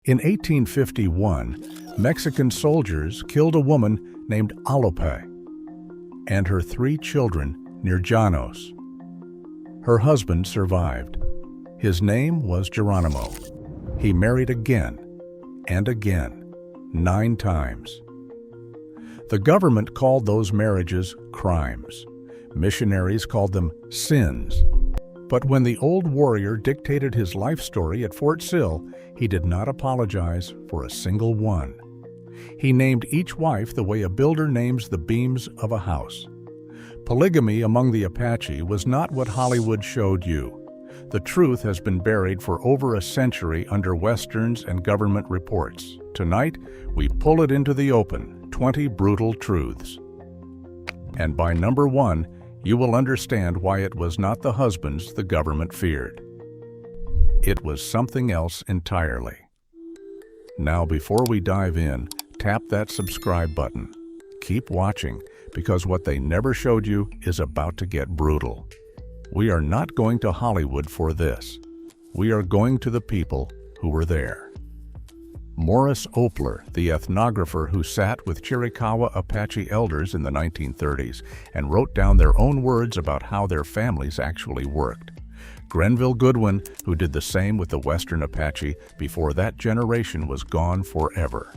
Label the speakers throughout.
Speaker 1: In 1851, Mexican soldiers killed a woman named Opler and her 3 children near Llanos. Her husband survived. His name was Geronimo. He married again and again, 9 times. The government called those marriages crimes. Missionaries called them sins. But when the old warrior dictated his life story at Fort Sill, he did not apologize for a single one. He named each wife the way a builder names the beams of a house. Polygamy among the Apache was not what Hollywood showed you. The truth has been buried for over a century under westerns and government reports. Tonight, we pull it into the open, 20 brutal truths. And by number 1, you will understand why it was not the husbands the government feared. It was something else entirely. Now, before we dive in, tap that subscribe button. Keep watching, because what they never showed you is about to get brutal. We are not going to Hollywood for this. We are going to the people who were there. Morris Opler, the ethnographer who sat with Chiricahua Apache elders in the 1930s and wrote down their own words about how their families actually worked. Grenville Goodwin, who did the same with the Western Apache before that generation was gone forever.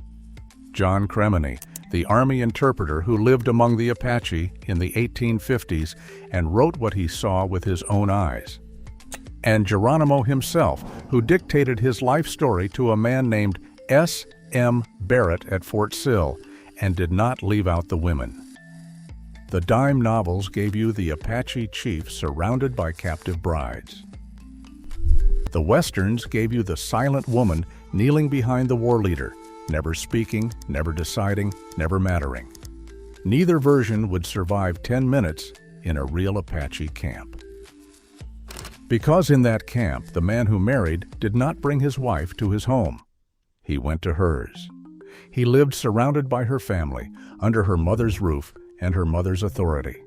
Speaker 1: John Cremeny, the Army interpreter who lived among the Apache in the 1850s and wrote what he saw with his own eyes. And Geronimo himself, who dictated his life story to a man named S.M. Barrett at Fort Sill and did not leave out the women. The dime novels gave you the Apache chief surrounded by captive brides. The westerns gave you the silent woman kneeling behind the war leader, never speaking, never deciding, never mattering. Neither version would survive 10 minutes in a real Apache camp. Because in that camp, the man who married did not bring his wife to his home. He went to hers. He lived surrounded by her family, under her mother's roof and her mother's authority.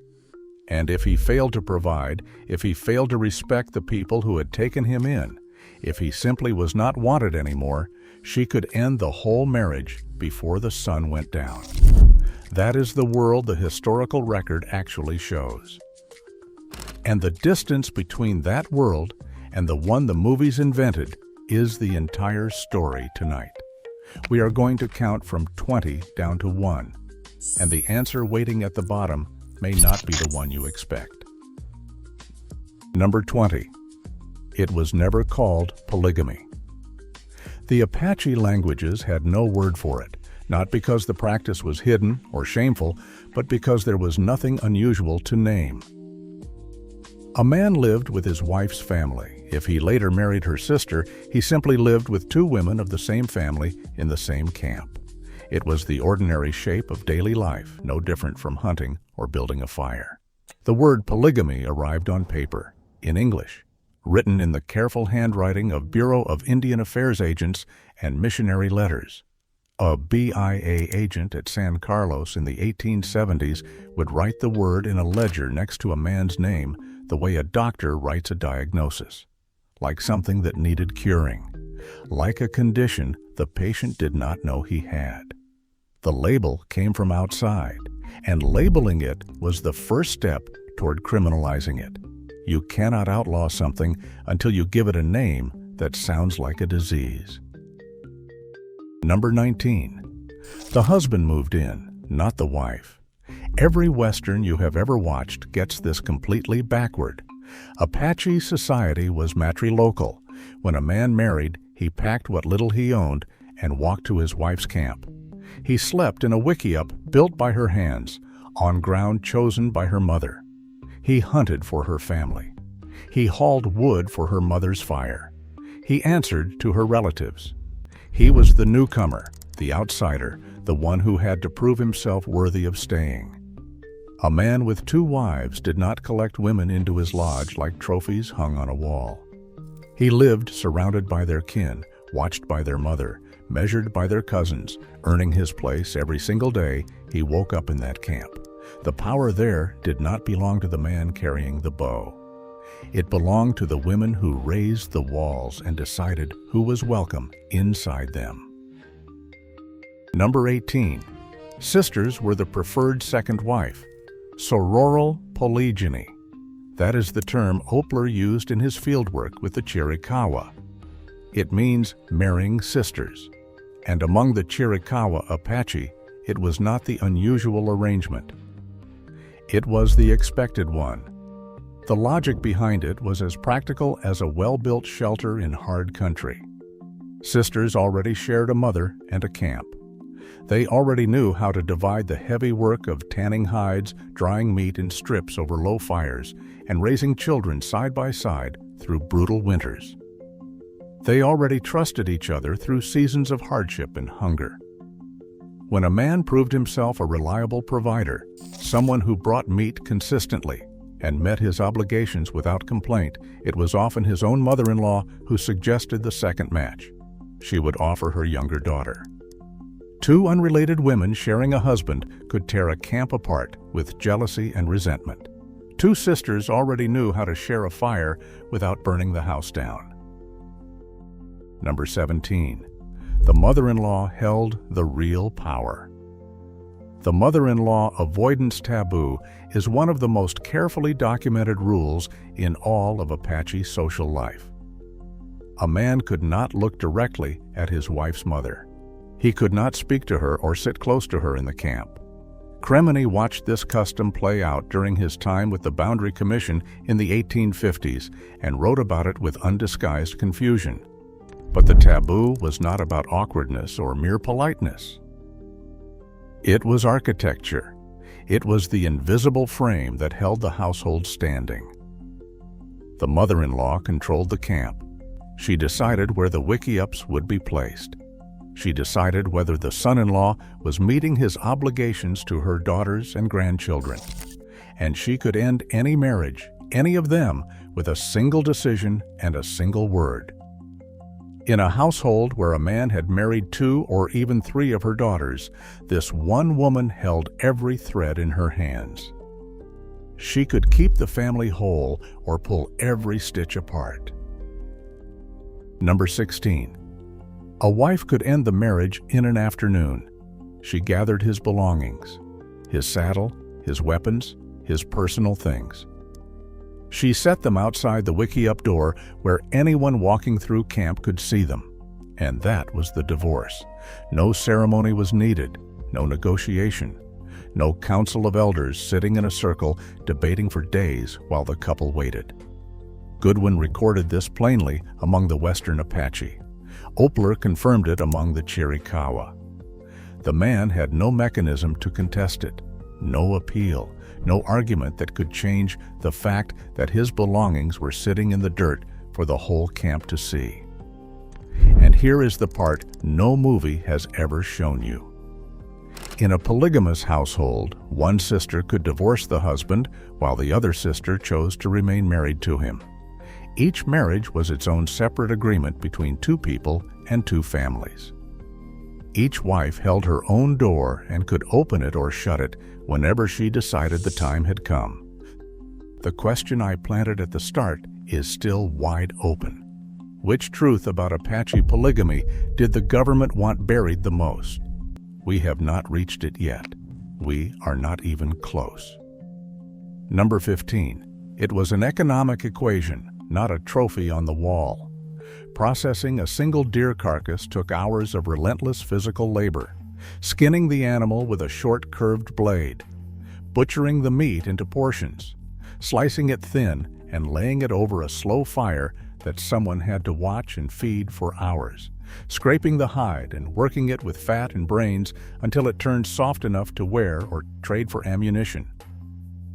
Speaker 1: And if he failed to provide, if he failed to respect the people who had taken him in, if he simply was not wanted anymore, she could end the whole marriage before the sun went down. That is the world the historical record actually shows. And the distance between that world and the one the movies invented is the entire story tonight. We are going to count from 20 down to 1, and the answer waiting at the bottom may not be the one you expect. Number 20. It was never called polygamy. The Apache languages had no word for it, not because the practice was hidden or shameful, but because there was nothing unusual to name. A man lived with his wife's family. If he later married her sister, he simply lived with 2 women of the same family in the same camp. It was the ordinary shape of daily life, no different from hunting or building a fire. The word polygamy arrived on paper, in English, written in the careful handwriting of Bureau of Indian Affairs agents and missionary letters. A BIA agent at San Carlos in the 1870s would write the word in a ledger next to a man's name the way a doctor writes a diagnosis, like something that needed curing, like a condition the patient did not know he had. The label came from outside, and labeling it was the first step toward criminalizing it. You cannot outlaw something until you give it a name that sounds like a disease. Number 19. The husband moved in, not the wife. Every Western you have ever watched gets this completely backward. Apache society was matrilocal. When a man married, he packed what little he owned and walked to his wife's camp. He slept in a wickiup built by her hands, on ground chosen by her mother. He hunted for her family. He hauled wood for her mother's fire. He answered to her relatives. He was the newcomer, the outsider, the one who had to prove himself worthy of staying. A man with 2 wives did not collect women into his lodge like trophies hung on a wall. He lived surrounded by their kin, watched by their mother, measured by their cousins, earning his place every single day he woke up in that camp. The power there did not belong to the man carrying the bow. It belonged to the women who raised the walls and decided who was welcome inside them. Number 18. Sisters were the preferred second wife. Sororal polygamy. That is the term Opler used in his fieldwork with the Chiricahua. It means marrying sisters. And among the Chiricahua Apache, it was not the unusual arrangement. It was the expected one. The logic behind it was as practical as a well-built shelter in hard country. Sisters already shared a mother and a camp. They already knew how to divide the heavy work of tanning hides, drying meat in strips over low fires, and raising children side by side through brutal winters. They already trusted each other through seasons of hardship and hunger. When a man proved himself a reliable provider, someone who brought meat consistently and met his obligations without complaint, it was often his own mother-in-law who suggested the second match. She would offer her younger daughter. Two unrelated women sharing a husband could tear a camp apart with jealousy and resentment. Two sisters already knew how to share a fire without burning the house down. Number 17. The mother-in-law held the real power. The mother-in-law avoidance taboo is one of the most carefully documented rules in all of Apache social life. A man could not look directly at his wife's mother. He could not speak to her or sit close to her in the camp. Kremeny watched this custom play out during his time with the Boundary Commission in the 1850s and wrote about it with undisguised confusion. But the taboo was not about awkwardness or mere politeness. It was architecture. It was the invisible frame that held the household standing. The mother-in-law controlled the camp. She decided where the wickiups would be placed. She decided whether the son-in-law was meeting his obligations to her daughters and grandchildren. And she could end any marriage, any of them, with a single decision and a single word. In a household where a man had married 2 or even 3 of her daughters, this one woman held every thread in her hands. She could keep the family whole or pull every stitch apart. Number 16. A wife could end the marriage in an afternoon. She gathered his belongings, his saddle, his weapons, his personal things. She set them outside the wickiup door where anyone walking through camp could see them. And that was the divorce. No ceremony was needed, no negotiation, no council of elders sitting in a circle debating for days while the couple waited. Goodwin recorded this plainly among the Western Apache. Opler confirmed it among the Chiricahua. The man had no mechanism to contest it, no appeal, no argument that could change the fact that his belongings were sitting in the dirt for the whole camp to see. And here is the part no movie has ever shown you. In a polygamous household, one sister could divorce the husband while the other sister chose to remain married to him. Each marriage was its own separate agreement between 2 people and 2 families. Each wife held her own door and could open it or shut it whenever she decided the time had come. The question I planted at the start is still wide open. Which truth about Apache polygamy did the government want buried the most? We have not reached it yet. We are not even close. Number 15. It was an economic equation, not a trophy on the wall. Processing a single deer carcass took hours of relentless physical labor, skinning the animal with a short curved blade, butchering the meat into portions, slicing it thin and laying it over a slow fire that someone had to watch and feed for hours, scraping the hide and working it with fat and brains until it turned soft enough to wear or trade for ammunition.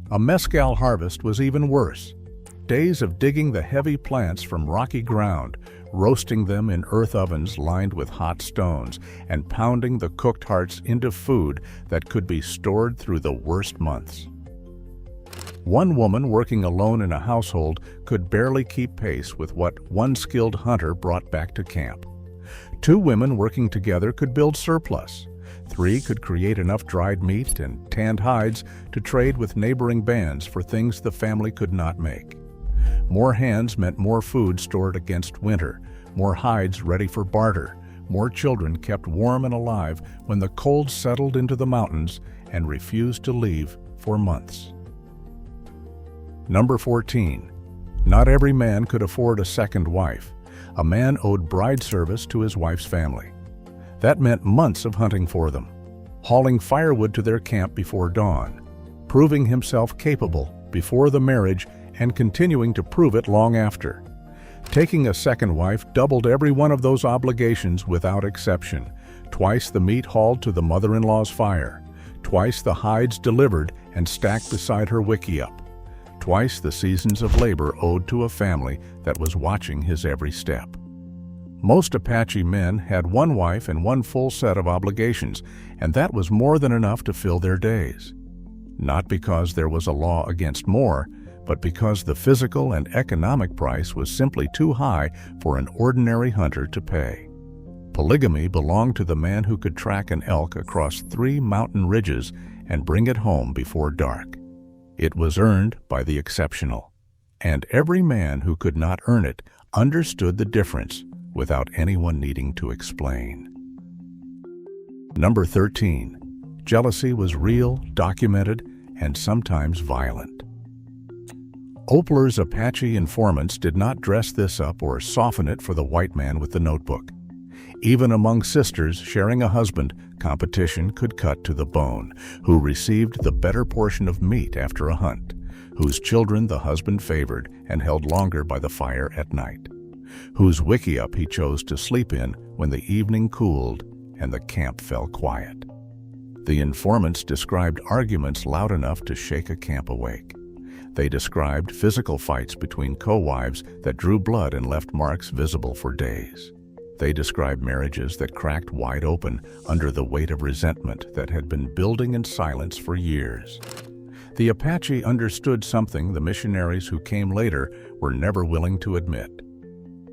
Speaker 1: A mescal harvest was even worse. Days of digging the heavy plants from rocky ground, roasting them in earth ovens lined with hot stones, and pounding the cooked hearts into food that could be stored through the worst months. One woman working alone in a household could barely keep pace with what one skilled hunter brought back to camp. 2 women working together could build surplus. 3 could create enough dried meat and tanned hides to trade with neighboring bands for things the family could not make. More hands meant more food stored against winter, more hides ready for barter, more children kept warm and alive when the cold settled into the mountains and refused to leave for months. Number 14. Not every man could afford a second wife. A man owed bride service to his wife's family. That meant months of hunting for them, hauling firewood to their camp before dawn, proving himself capable before the marriage and continuing to prove it long after. Taking a second wife doubled every one of those obligations without exception. Twice the meat hauled to the mother-in-law's fire. Twice the hides delivered and stacked beside her wickiup. Twice the seasons of labor owed to a family that was watching his every step. Most Apache men had one wife and one full set of obligations, and that was more than enough to fill their days. Not because there was a law against more, but because the physical and economic price was simply too high for an ordinary hunter to pay. Polygamy belonged to the man who could track an elk across 3 mountain ridges and bring it home before dark. It was earned by the exceptional, and every man who could not earn it understood the difference without anyone needing to explain. Number 13. Jealousy was real, documented, and sometimes violent. Opler's Apache informants did not dress this up or soften it for the white man with the notebook. Even among sisters sharing a husband, competition could cut to the bone. Who received the better portion of meat after a hunt, whose children the husband favored and held longer by the fire at night, whose wickiup he chose to sleep in when the evening cooled and the camp fell quiet. The informants described arguments loud enough to shake a camp awake. They described physical fights between co-wives that drew blood and left marks visible for days. They described marriages that cracked wide open under the weight of resentment that had been building in silence for years. The Apache understood something the missionaries who came later were never willing to admit.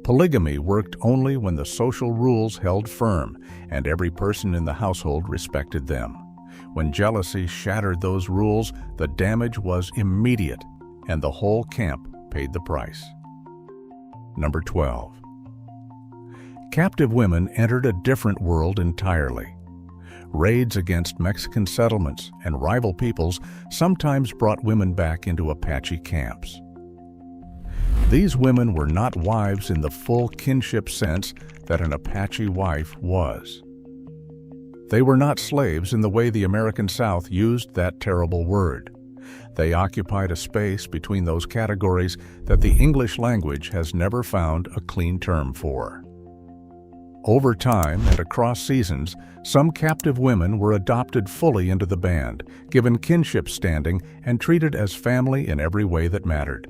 Speaker 1: Polygamy worked only when the social rules held firm and every person in the household respected them. When jealousy shattered those rules, the damage was immediate, and the whole camp paid the price. Number 12. Captive women entered a different world entirely. Raids against Mexican settlements and rival peoples sometimes brought women back into Apache camps. These women were not wives in the full kinship sense that an Apache wife was. They were not slaves in the way the American South used that terrible word. They occupied a space between those categories that the English language has never found a clean term for. Over time and across seasons, some captive women were adopted fully into the band, given kinship standing, and treated as family in every way that mattered.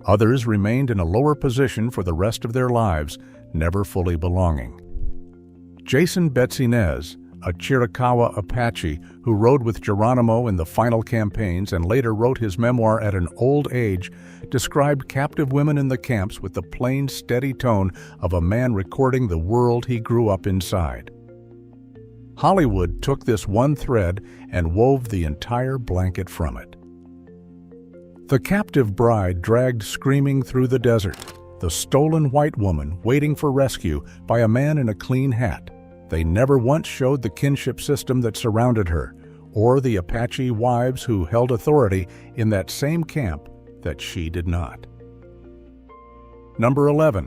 Speaker 1: Others remained in a lower position for the rest of their lives, never fully belonging. Jason Betsinez, a Chiricahua Apache who rode with Geronimo in the final campaigns and later wrote his memoir at an old age, described captive women in the camps with the plain, steady tone of a man recording the world he grew up inside. Hollywood took this one thread and wove the entire blanket from it. The captive bride dragged screaming through the desert, the stolen white woman waiting for rescue by a man in a clean hat. They never once showed the kinship system that surrounded her, or the Apache wives who held authority in that same camp that she did not. Number 11.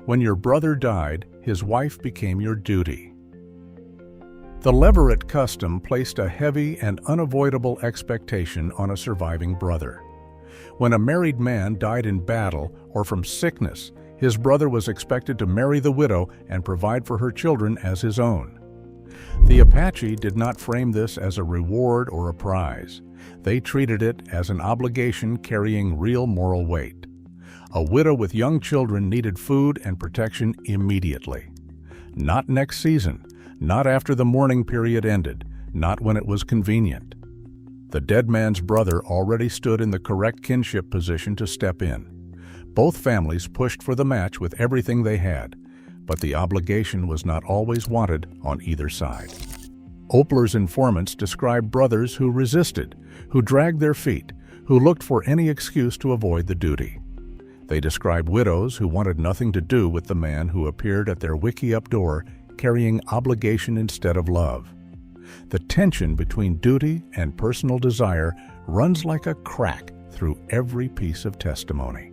Speaker 1: When your brother died, his wife became your duty. The Leverett custom placed a heavy and unavoidable expectation on a surviving brother. When a married man died in battle or from sickness, his brother was expected to marry the widow and provide for her children as his own. The Apache did not frame this as a reward or a prize. They treated it as an obligation carrying real moral weight. A widow with young children needed food and protection immediately. Not next season, not after the mourning period ended, not when it was convenient. The dead man's brother already stood in the correct kinship position to step in. Both families pushed for the match with everything they had, but the obligation was not always wanted on either side. Opler's informants described brothers who resisted, who dragged their feet, who looked for any excuse to avoid the duty. They describe widows who wanted nothing to do with the man who appeared at their wickiup door carrying obligation instead of love. The tension between duty and personal desire runs like a crack through every piece of testimony.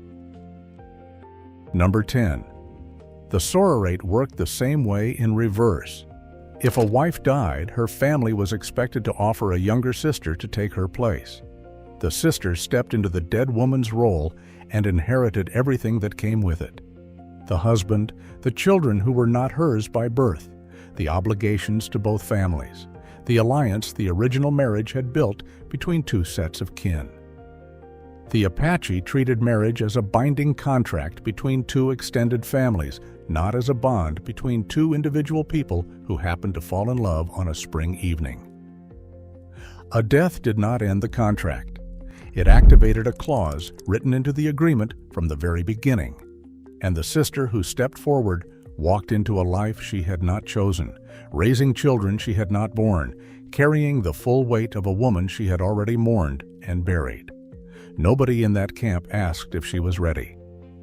Speaker 1: Number 10. The sororate worked the same way in reverse. If a wife died, her family was expected to offer a younger sister to take her place. The sister stepped into the dead woman's role and inherited everything that came with it: the husband, the children who were not hers by birth, the obligations to both families, the alliance the original marriage had built between two sets of kin. The Apache treated marriage as a binding contract between two extended families, not as a bond between two individual people who happened to fall in love on a spring evening. A death did not end the contract. It activated a clause written into the agreement from the very beginning, and the sister who stepped forward walked into a life she had not chosen, raising children she had not born, carrying the full weight of a woman she had already mourned and buried. Nobody in that camp asked if she was ready.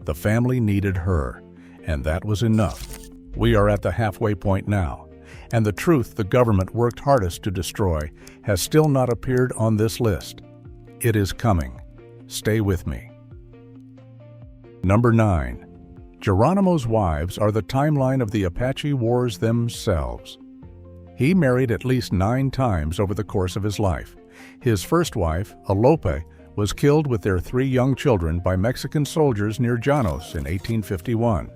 Speaker 1: The family needed her, and that was enough. We are at the halfway point now, and the truth the government worked hardest to destroy has still not appeared on this list. It is coming. Stay with me. Number 9. Geronimo's wives are the timeline of the Apache Wars themselves. He married at least 9 times over the course of his life. His first wife, Alope, was killed with their 3 young children by Mexican soldiers near Llanos in 1851.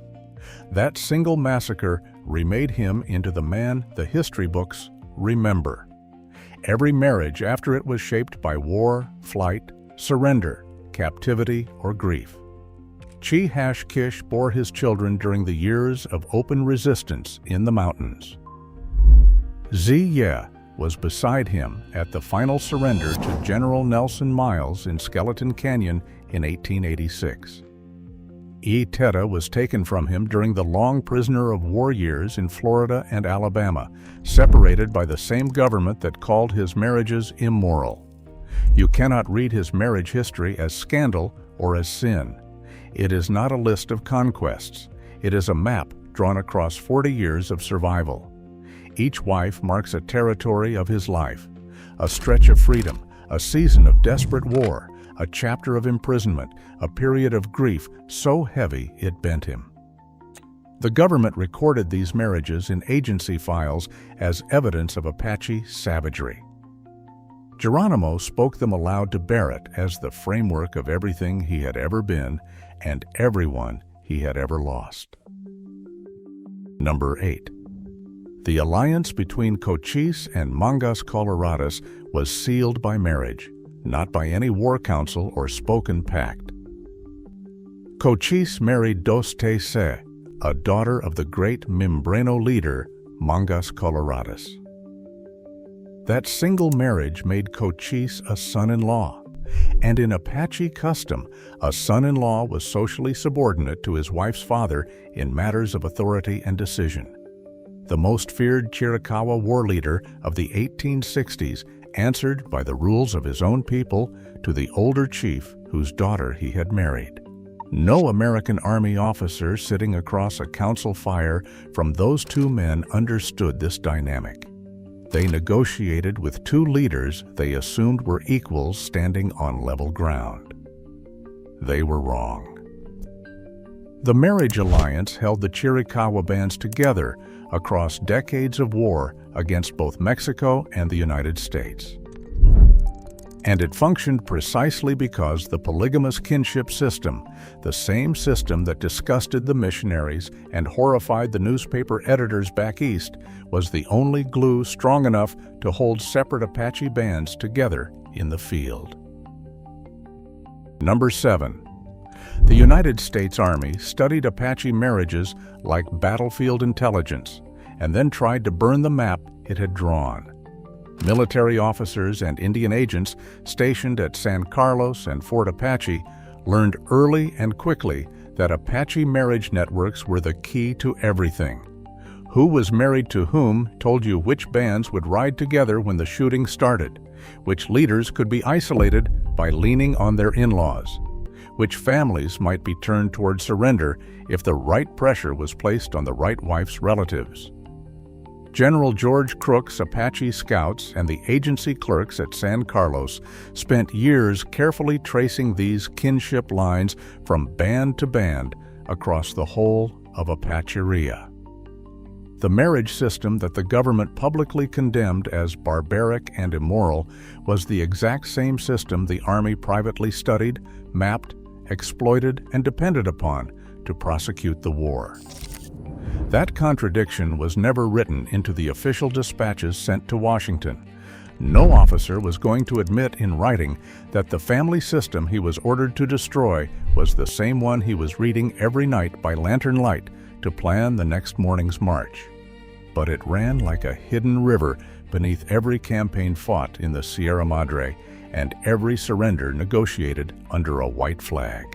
Speaker 1: That single massacre remade him into the man the history books remember. Every marriage after it was shaped by war, flight, surrender, captivity, or grief. Chi-Kish bore his children during the years of open resistance in the mountains. Zi-Ye was beside him at the final surrender to General Nelson Miles in Skeleton Canyon in 1886. Teta was taken from him during the long prisoner of war years in Florida and Alabama, separated by the same government that called his marriages immoral. You cannot read his marriage history as scandal or as sin. It is not a list of conquests. It is a map drawn across 40 years of survival. Each wife marks a territory of his life, a stretch of freedom, a season of desperate war, a chapter of imprisonment, a period of grief so heavy it bent him. The government recorded these marriages in agency files as evidence of Apache savagery. Geronimo spoke them aloud to Barrett as the framework of everything he had ever been and everyone he had ever lost. Number 8. The alliance between Cochise and Mangas Coloradas was sealed by marriage, not by any war council or spoken pact. Cochise married Dos Tese, a daughter of the great Mimbreno leader, Mangas Coloradas. That single marriage made Cochise a son-in-law, and in Apache custom, a son-in-law was socially subordinate to his wife's father in matters of authority and decision. The most feared Chiricahua war leader of the 1860s answered by the rules of his own people to the older chief whose daughter he had married. No American Army officer sitting across a council fire from those 2 men understood this dynamic. They negotiated with 2 leaders they assumed were equals standing on level ground. They were wrong. The marriage alliance held the Chiricahua bands together across decades of war against both Mexico and the United States. And it functioned precisely because the polygamous kinship system, the same system that disgusted the missionaries and horrified the newspaper editors back east, was the only glue strong enough to hold separate Apache bands together in the field. Number 7. The United States Army studied Apache marriages like battlefield intelligence and then tried to burn the map it had drawn. Military officers and Indian agents stationed at San Carlos and Fort Apache learned early and quickly that Apache marriage networks were the key to everything. Who was married to whom told you which bands would ride together when the shooting started, which leaders could be isolated by leaning on their in-laws, which families might be turned toward surrender if the right pressure was placed on the right wife's relatives. General George Crook's Apache scouts and the agency clerks at San Carlos spent years carefully tracing these kinship lines from band to band across the whole of Apacheria. The marriage system that the government publicly condemned as barbaric and immoral was the exact same system the Army privately studied, mapped, exploited, and depended upon to prosecute the war. That contradiction was never written into the official dispatches sent to Washington. No officer was going to admit in writing that the family system he was ordered to destroy was the same one he was reading every night by lantern light to plan the next morning's march. But it ran like a hidden river beneath every campaign fought in the Sierra Madre and every surrender negotiated under a white flag.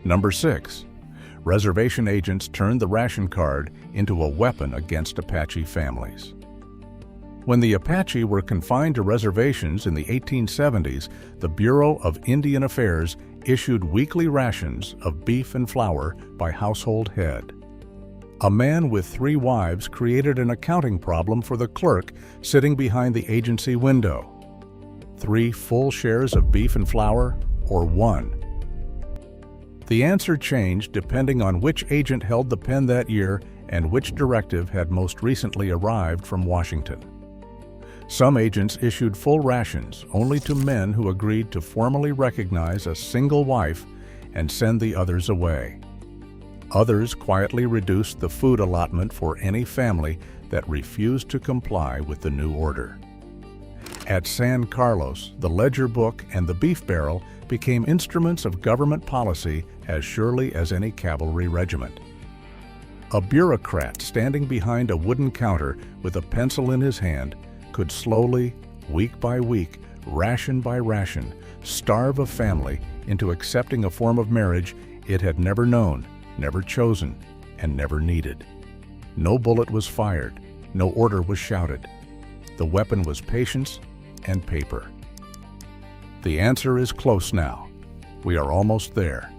Speaker 1: Number 6. Reservation agents turned the ration card into a weapon against Apache families. When the Apache were confined to reservations in the 1870s, the Bureau of Indian Affairs issued weekly rations of beef and flour by household head. A man with 3 wives created an accounting problem for the clerk sitting behind the agency window. 3 full shares of beef and flour, or 1? The answer changed depending on which agent held the pen that year and which directive had most recently arrived from Washington. Some agents issued full rations only to men who agreed to formally recognize a single wife and send the others away. Others quietly reduced the food allotment for any family that refused to comply with the new order. At San Carlos, the ledger book and the beef barrel became instruments of government policy as surely as any cavalry regiment. A bureaucrat standing behind a wooden counter with a pencil in his hand could slowly, week by week, ration by ration, starve a family into accepting a form of marriage it had never known, never chosen, and never needed. No bullet was fired, no order was shouted. The weapon was patience and paper. The answer is close now. We are almost there.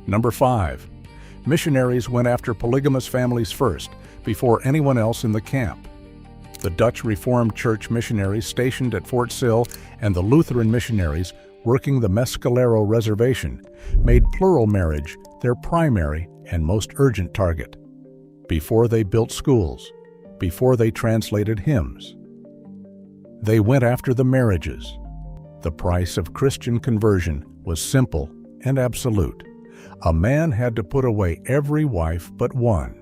Speaker 1: Number 5. Missionaries went after polygamous families first, before anyone else in the camp. The Dutch Reformed Church missionaries stationed at Fort Sill and the Lutheran missionaries working the Mescalero Reservation made plural marriage their primary and most urgent target. Before they built schools, before they translated hymns, they went after the marriages. The price of Christian conversion was simple and absolute. A man had to put away every wife but one.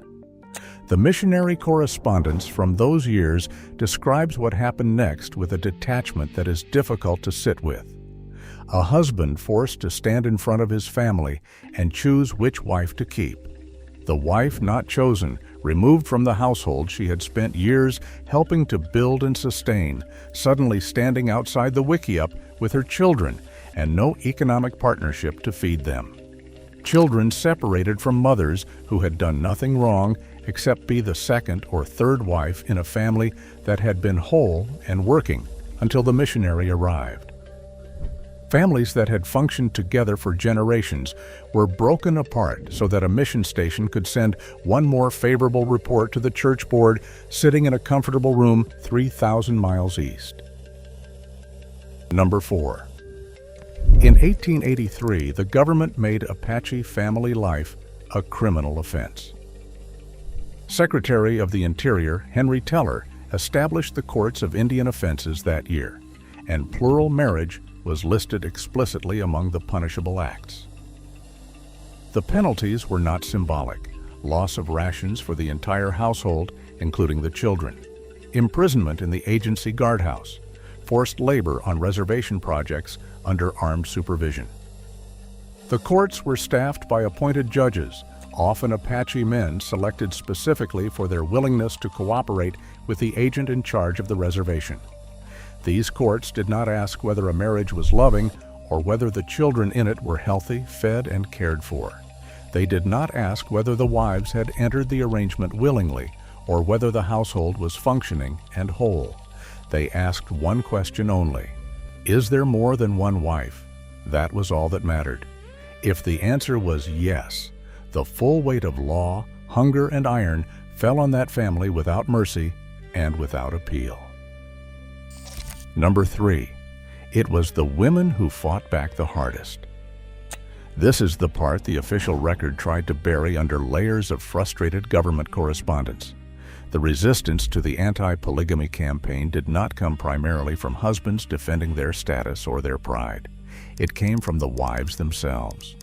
Speaker 1: The missionary correspondence from those years describes what happened next with a detachment that is difficult to sit with. A husband forced to stand in front of his family and choose which wife to keep. The wife not chosen, removed from the household she had spent years helping to build and sustain, suddenly standing outside the wickiup with her children and no economic partnership to feed them. Children separated from mothers who had done nothing wrong except be the second or third wife in a family that had been whole and working until the missionary arrived. Families that had functioned together for generations were broken apart so that a mission station could send one more favorable report to the church board sitting in a comfortable room 3,000 miles east. Number 4. In 1883, the government made Apache family life a criminal offense. Secretary of the Interior Henry Teller established the courts of Indian offenses that year, and plural marriage was listed explicitly among the punishable acts. The penalties were not symbolic: loss of rations for the entire household, including the children, imprisonment in the agency guardhouse, forced labor on reservation projects under armed supervision. The courts were staffed by appointed judges, often Apache men selected specifically for their willingness to cooperate with the agent in charge of the reservation. These courts did not ask whether a marriage was loving or whether the children in it were healthy, fed, and cared for. They did not ask whether the wives had entered the arrangement willingly or whether the household was functioning and whole. They asked one question only: is there more than one wife? That was all that mattered. If the answer was yes, the full weight of law, hunger, and iron fell on that family without mercy and without appeal. Number 3. It was the women who fought back the hardest. This is the part the official record tried to bury under layers of frustrated government correspondence. The resistance to the anti-polygamy campaign did not come primarily from husbands defending their status or their pride. It came from the wives themselves.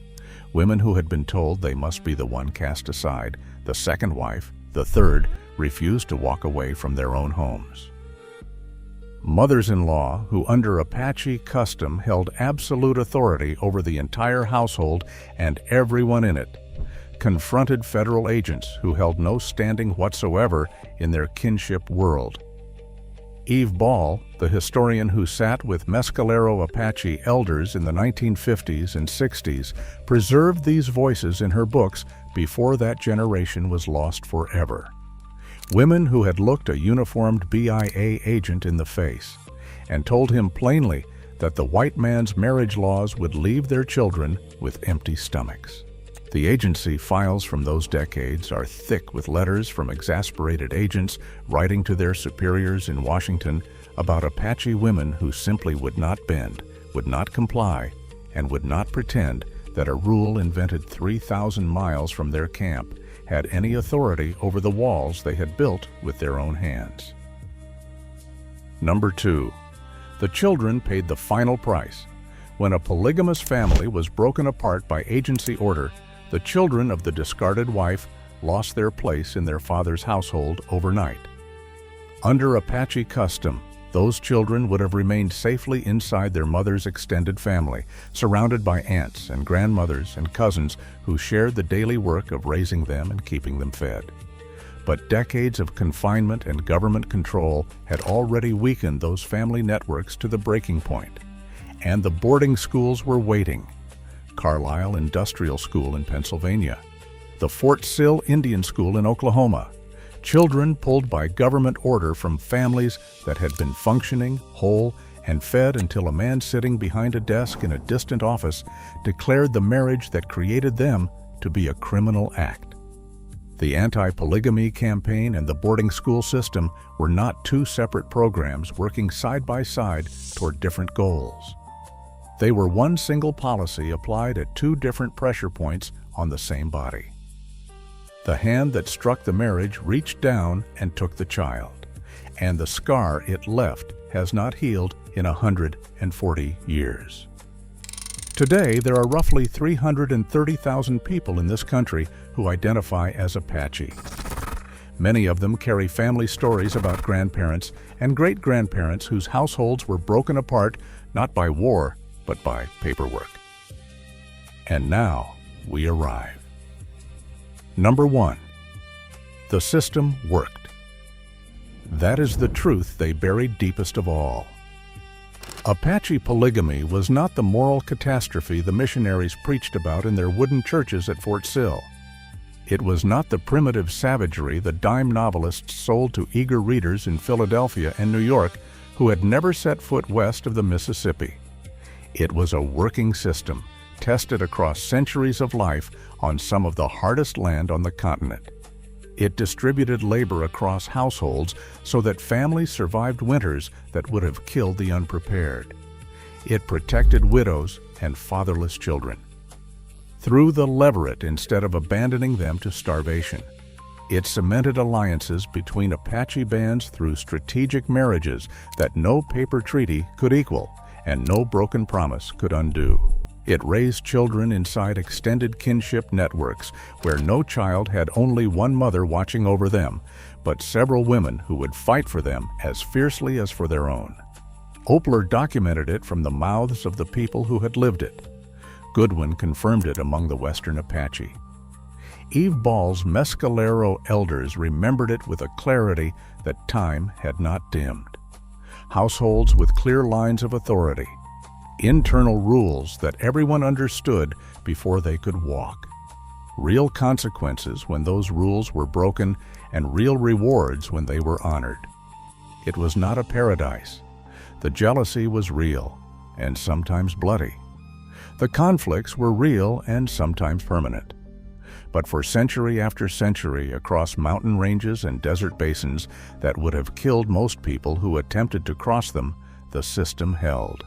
Speaker 1: Women who had been told they must be the one cast aside, the second wife, the third, refused to walk away from their own homes. Mothers-in-law who under Apache custom held absolute authority over the entire household and everyone in it, confronted federal agents who held no standing whatsoever in their kinship world. Eve Ball, the historian who sat with Mescalero Apache elders in the 1950s and 60s, preserved these voices in her books before that generation was lost forever. Women who had looked a uniformed BIA agent in the face and told him plainly that the white man's marriage laws would leave their children with empty stomachs. The agency files from those decades are thick with letters from exasperated agents writing to their superiors in Washington about Apache women who simply would not bend, would not comply, and would not pretend that a rule invented 3,000 miles from their camp had any authority over the walls they had built with their own hands. Number 2. The children paid the final price. When a polygamous family was broken apart by agency order, the children of the discarded wife lost their place in their father's household overnight. Under Apache custom, those children would have remained safely inside their mother's extended family, surrounded by aunts and grandmothers and cousins who shared the daily work of raising them and keeping them fed. But decades of confinement and government control had already weakened those family networks to the breaking point, and the boarding schools were waiting. Carlisle Industrial School in Pennsylvania, the Fort Sill Indian School in Oklahoma, children pulled by government order from families that had been functioning, whole, and fed until a man sitting behind a desk in a distant office declared the marriage that created them to be a criminal act. The anti-polygamy campaign and the boarding school system were not two separate programs working side by side toward different goals. They were one single policy applied at two different pressure points on the same body. The hand that struck the marriage reached down and took the child, and the scar it left has not healed in 140 years. Today, there are roughly 330,000 people in this country who identify as Apache. Many of them carry family stories about grandparents and great-grandparents whose households were broken apart not by war, but by paperwork. And now we arrive. Number 1. The system worked. That is the truth they buried deepest of all. Apache polygamy was not the moral catastrophe the missionaries preached about in their wooden churches at Fort Sill. It was not the primitive savagery the dime novelists sold to eager readers in Philadelphia and New York who had never set foot west of the Mississippi. It was a working system, tested across centuries of life on some of the hardest land on the continent. It distributed labor across households so that families survived winters that would have killed the unprepared. It protected widows and fatherless children. Threw the leveret instead of abandoning them to starvation. It cemented alliances between Apache bands through strategic marriages that no paper treaty could equal and no broken promise could undo. It raised children inside extended kinship networks where no child had only one mother watching over them, but several women who would fight for them as fiercely as for their own. Opler documented it from the mouths of the people who had lived it. Goodwin confirmed it among the Western Apache. Eve Ball's Mescalero elders remembered it with a clarity that time had not dimmed. Households with clear lines of authority. Internal rules that everyone understood before they could walk. Real consequences when those rules were broken and real rewards when they were honored. It was not a paradise. The jealousy was real and sometimes bloody. The conflicts were real and sometimes permanent. But for century after century across mountain ranges and desert basins that would have killed most people who attempted to cross them, the system held.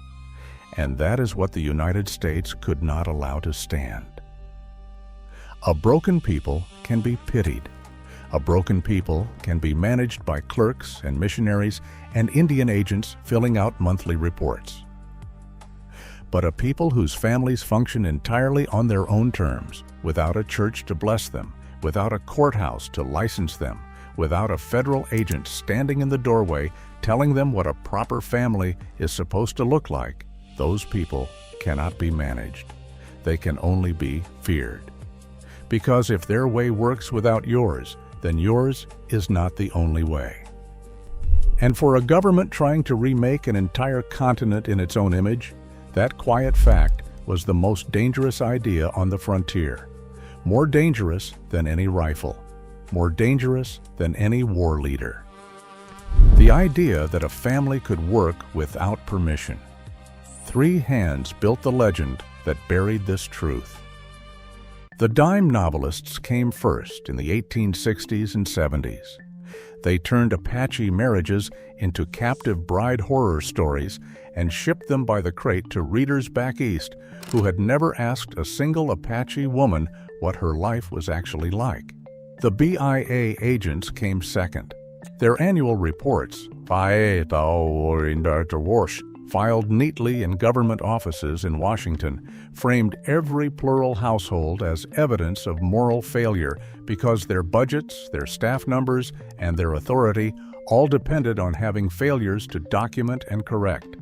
Speaker 1: And that is what the United States could not allow to stand. A broken people can be pitied. A broken people can be managed by clerks and missionaries and Indian agents filling out monthly reports. But a people whose families function entirely on their own terms, without a church to bless them, without a courthouse to license them, without a federal agent standing in the doorway telling them what a proper family is supposed to look like, those people cannot be managed. They can only be feared. Because if their way works without yours, then yours is not the only way. And for a government trying to remake an entire continent in its own image, that quiet fact was the most dangerous idea on the frontier. More dangerous than any rifle. More dangerous than any war leader. The idea that a family could work without permission. 3 hands built the legend that buried this truth. The dime novelists came first in the 1860s and 70s. They turned Apache marriages into captive bride horror stories and shipped them by the crate to readers back east who had never asked a single Apache woman what her life was actually like. The BIA agents came second. Their annual reports, filed neatly in government offices in Washington, framed every plural household as evidence of moral failure because their budgets, their staff numbers, and their authority all depended on having failures to document and correct.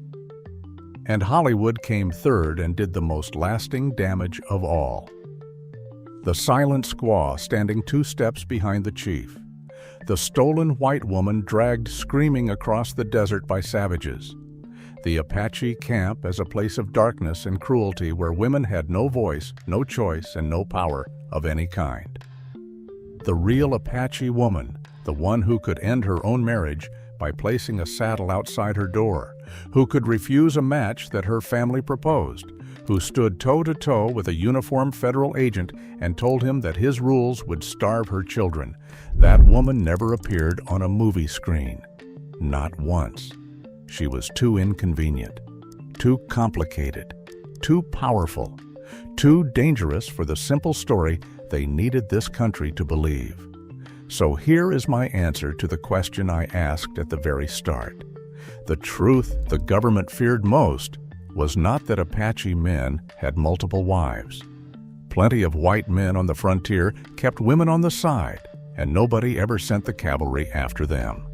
Speaker 1: And Hollywood came third and did the most lasting damage of all. The silent squaw standing 2 steps behind the chief. The stolen white woman dragged screaming across the desert by savages. The Apache camp as a place of darkness and cruelty where women had no voice, no choice, and no power of any kind. The real Apache woman, the one who could end her own marriage by placing a saddle outside her door, who could refuse a match that her family proposed, who stood toe-to-toe with a uniformed federal agent and told him that his rules would starve her children. That woman never appeared on a movie screen. Not once. She was too inconvenient, too complicated, too powerful, too dangerous for the simple story they needed this country to believe. So here is my answer to the question I asked at the very start. The truth the government feared most was not that Apache men had multiple wives. Plenty of white men on the frontier kept women on the side, and nobody ever sent the cavalry after them.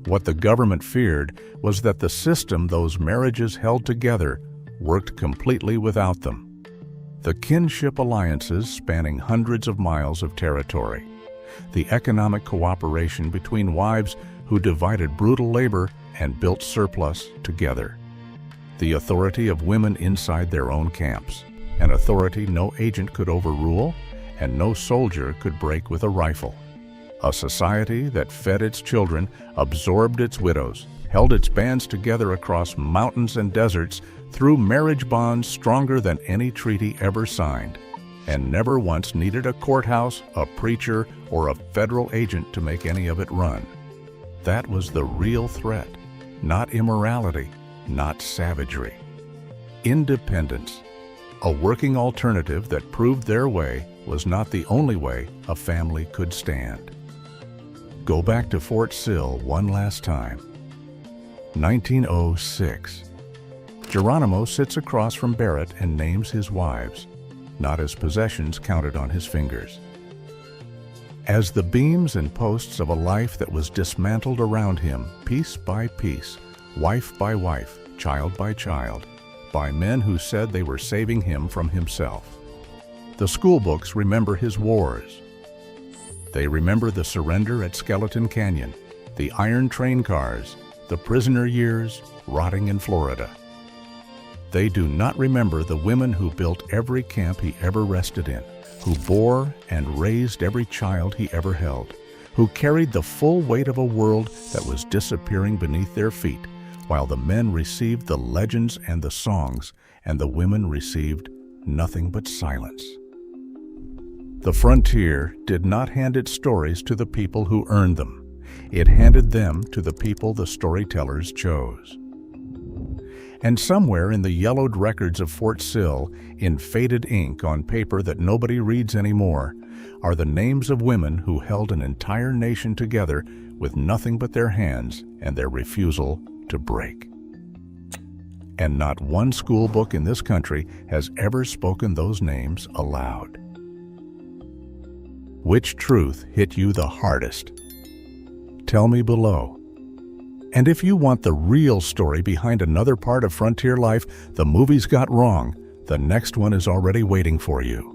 Speaker 1: What the government feared was that the system those marriages held together worked completely without them. The kinship alliances spanning hundreds of miles of territory. The economic cooperation between wives who divided brutal labor and built surplus together. The authority of women inside their own camps, an authority no agent could overrule and no soldier could break with a rifle. A society that fed its children, absorbed its widows, held its bands together across mountains and deserts through marriage bonds stronger than any treaty ever signed, and never once needed a courthouse, a preacher, or a federal agent to make any of it run. That was the real threat, not immorality, not savagery. Independence, a working alternative that proved their way was not the only way a family could stand. Go back to Fort Sill one last time. 1906. Geronimo sits across from Barrett and names his wives, not his possessions counted on his fingers. As the beams and posts of a life that was dismantled around him, piece by piece, wife by wife, child by child, by men who said they were saving him from himself. The school books remember his wars. They remember the surrender at Skeleton Canyon, the iron train cars, the prisoner years rotting in Florida. They do not remember the women who built every camp he ever rested in, who bore and raised every child he ever held, who carried the full weight of a world that was disappearing beneath their feet, while the men received the legends and the songs, and the women received nothing but silence. The frontier did not hand its stories to the people who earned them. It handed them to the people the storytellers chose. And somewhere in the yellowed records of Fort Sill, in faded ink on paper that nobody reads anymore, are the names of women who held an entire nation together with nothing but their hands and their refusal to break. And not one school book in this country has ever spoken those names aloud. Which truth hit you the hardest? Tell me below. And if you want the real story behind another part of frontier life the movies got wrong, the next one is already waiting for you.